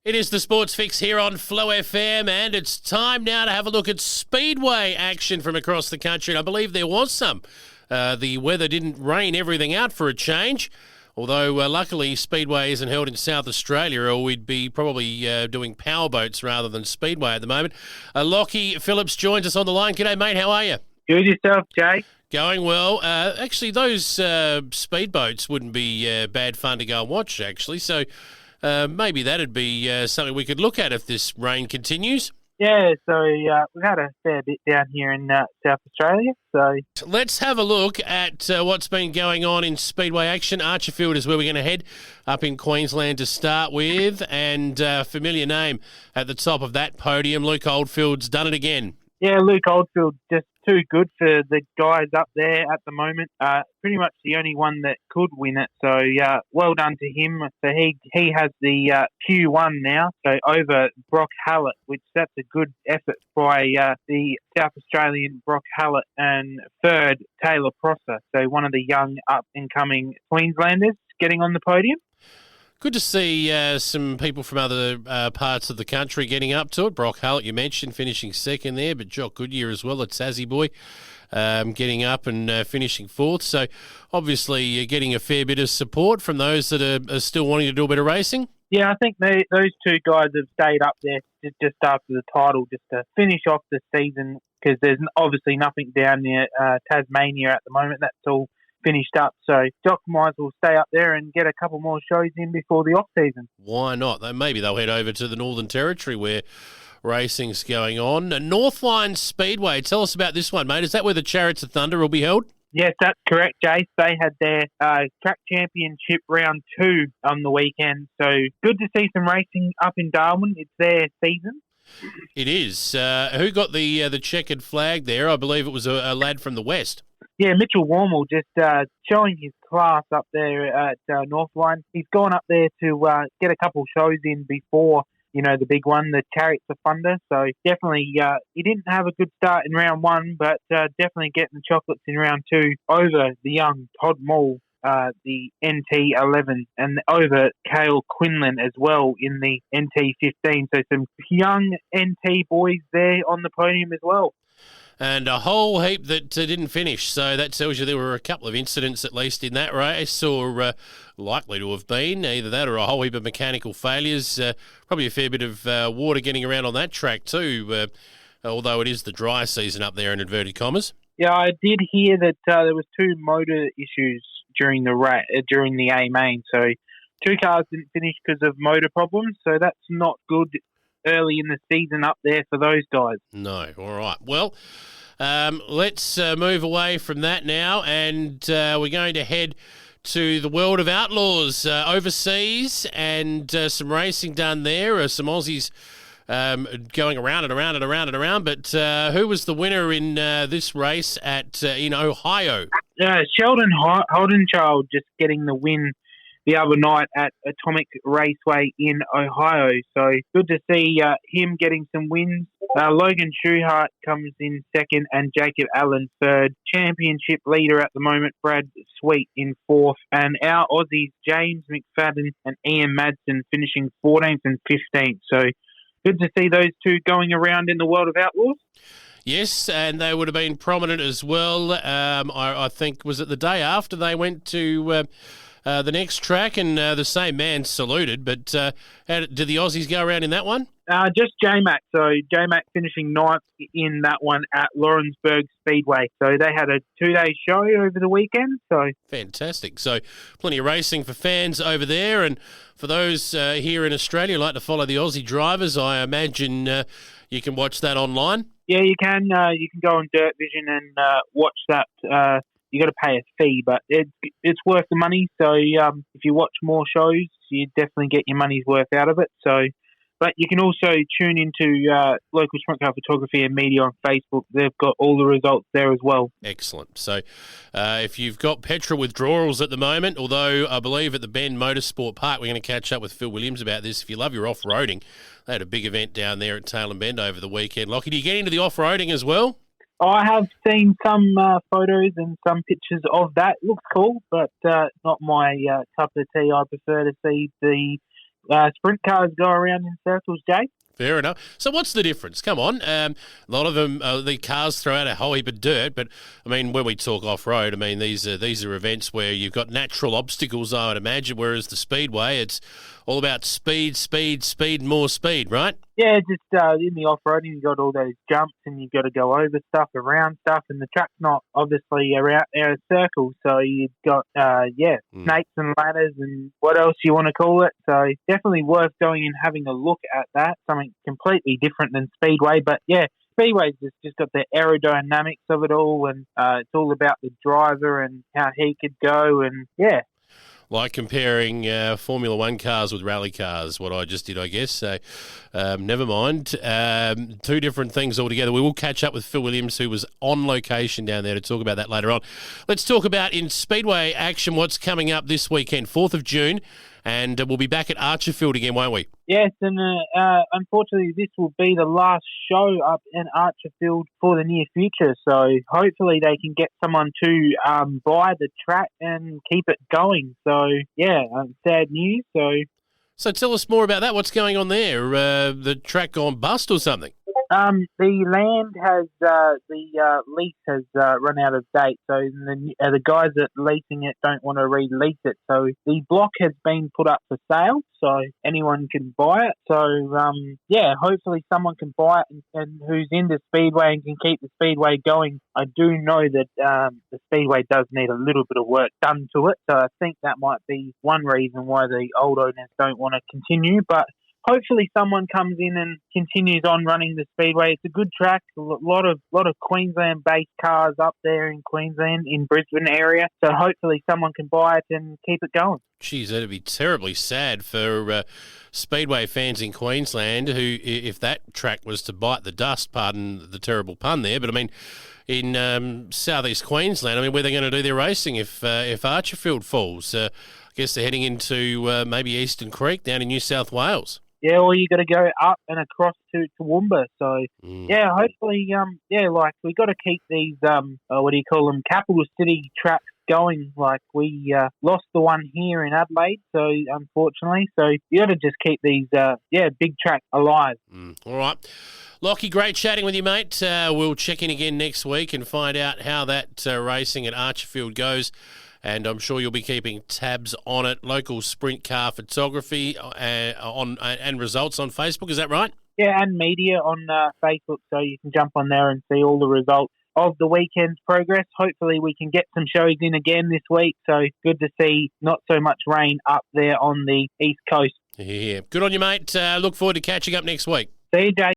It is the Sports Fix here on Flow FM, and it's time now to have a look at Speedway action from across the country. And I believe there was some. The weather didn't rain everything out for a change, although luckily Speedway isn't held in South Australia, or we'd be probably doing power boats rather than Speedway at the moment. Lachie Phillips joins us on the line. G'day, mate. How are you? Good yourself, Jay. Going well. Actually, those speedboats wouldn't be bad fun to go and watch, actually. So maybe that'd be something we could look at if this rain continues. Yeah, so we've had a fair bit down here in South Australia. So let's have a look at what's been going on in Speedway action. Archerfield is where we're going to head, up in Queensland to start with, and familiar name at the top of that podium. Luke Oldfield's done it again. Yeah, Luke Oldfield, just too good for the guys up there at the moment. Pretty much the only one that could win it. So well done to him. So he has the Q1 now, so over Brock Hallett, which that's a good effort by the South Australian Brock Hallett, and third Taylor Prosser. So one of the young up and coming Queenslanders getting on the podium. Good to see some people from other parts of the country getting up to it. Brock Hallett, you mentioned, finishing second there, but Jock Goodyear as well, a Tassie boy, getting up and finishing fourth. So obviously getting a fair bit of support from those that are still wanting to do a bit of racing. Yeah, I think those two guys have stayed up there just after the title, just to finish off the season, because there's obviously nothing down near Tasmania at the moment. That's all finished up, so Jock might as well stay up there and get a couple more shows in before the off season. Why not? Maybe they'll head over to the Northern Territory where racing's going on. Northline Speedway, tell us about this one, mate. Is that where the Chariots of Thunder will be held? Yes, that's correct, Jace. They had their track championship round 2 on the weekend, so good to see some racing up in Darwin. It's their season. It is. Who got the checkered flag there? I believe it was a lad from the West. Yeah, Mitchell Warmel just showing his class up there at Northline. He's gone up there to get a couple shows in before, the big one, the Chariots of Thunder. So definitely, he didn't have a good start in round 1, but definitely getting the chocolates in round 2 over the young Todd Mull, the NT11, and over Cale Quinlan as well in the NT15. So some young NT boys there on the podium as well. And a whole heap that didn't finish. So that tells you there were a couple of incidents, at least in that race, or likely to have been. Either that or a whole heap of mechanical failures. Probably a fair bit of water getting around on that track too, although it is the dry season up there in inverted commas. Yeah, I did hear that there was 2 motor issues during the A main. So 2 cars didn't finish because of motor problems. So that's not good early in the season up there for those guys. No, all right. Well, let's move away from that now, and we're going to head to the world of outlaws overseas, and some racing done there. Some Aussies going around and around and around and around. But who was the winner in this race in Ohio? Sheldon Holdenchild just getting the win the other night at Atomic Raceway in Ohio. So good to see him getting some wins. Logan Schuhart comes in second and Jacob Allen third. Championship leader at the moment, Brad Sweet in fourth. And our Aussies, James McFadden and Ian Madsen, finishing 14th and 15th. So good to see those two going around in the world of outlaws. Yes, and they would have been prominent as well. I think, was it the day after they went to the next track, and the same man saluted, but did the Aussies go around in that one? Just J-Mac. So J-Mac finishing 9th in that one at Lawrenceburg Speedway. So they had a 2-day show over the weekend. So fantastic. So plenty of racing for fans over there, and for those here in Australia who like to follow the Aussie drivers, I imagine you can watch that online. Yeah, you can. You can go on Dirt Vision and watch that. You got to pay a fee, but it's worth the money. So if you watch more shows, you definitely get your money's worth out of it. So, but you can also tune into local sprint car photography and media on Facebook. They've got all the results there as well. Excellent. So if you've got petrol withdrawals at the moment, although I believe at the Bend Motorsport Park, we're going to catch up with Phil Williams about this. If you love your off-roading, they had a big event down there at Tail and Bend over the weekend. Lachie, do you get into the off-roading as well? I have seen some photos and some pictures of that. It looks cool, but not my cup of tea. I prefer to see the sprint cars go around in circles, Jay. Fair enough. So what's the difference? Come on. A lot of them, the cars throw out a whole heap of dirt, but, I mean, when we talk off-road, I mean, these are events where you've got natural obstacles, I would imagine, whereas the Speedway, it's all about speed, more speed, right? Yeah, just in the off-roading, you've got all those jumps and you've got to go over stuff, around stuff, and the track's not obviously around a circle, so you've got, snakes and ladders and what else you want to call it. So definitely worth going and having a look at that, something completely different than Speedway. But, yeah, Speedway's just got the aerodynamics of it all, and it's all about the driver and how he could go, and, yeah. Like comparing Formula One cars with rally cars, what I just did, I guess. So, never mind. Two different things altogether. We will catch up with Phil Williams, who was on location down there, to talk about that later on. Let's talk about in Speedway action what's coming up this weekend, 4th of June, and we'll be back at Archerfield again, won't we? Yes, and unfortunately this will be the last show up in Archerfield for the near future, so hopefully they can get someone to buy the track and keep it going. So, yeah, sad news. So tell us more about that. What's going on there? The track gone bust or something? The land has, the lease has run out of date, so the guys that leasing it don't want to release it. So the block has been put up for sale, so anyone can buy it. So, hopefully someone can buy it and who's into Speedway and can keep the Speedway going. I do know that the Speedway does need a little bit of work done to it, so I think that might be one reason why the old owners don't want to continue, but hopefully someone comes in and continues on running the Speedway. It's a good track. A lot of Queensland-based cars up there in Queensland, in Brisbane area. So hopefully someone can buy it and keep it going. Geez, that'd be terribly sad for Speedway fans in Queensland who, if that track was to bite the dust, pardon the terrible pun there, but I mean, in southeast Queensland, I mean, where are they going to do their racing if Archerfield falls? I guess they're heading into maybe Eastern Creek down in New South Wales. Yeah, or you got to go up and across to Toowoomba. So, hopefully, we got to keep these, capital city tracks going. Like, we lost the one here in Adelaide, so unfortunately. So, you got to just keep these, big tracks alive. All right. Lachie, great chatting with you, mate. We'll check in again next week and find out how that racing at Archerfield goes. And I'm sure you'll be keeping tabs on it. Local sprint car photography and results on Facebook. Is that right? Yeah, and media on Facebook, so you can jump on there and see all the results of the weekend's progress. Hopefully we can get some shows in again this week. So good to see not so much rain up there on the East Coast. Yeah, good on you, mate. Look forward to catching up next week. See you, Jay.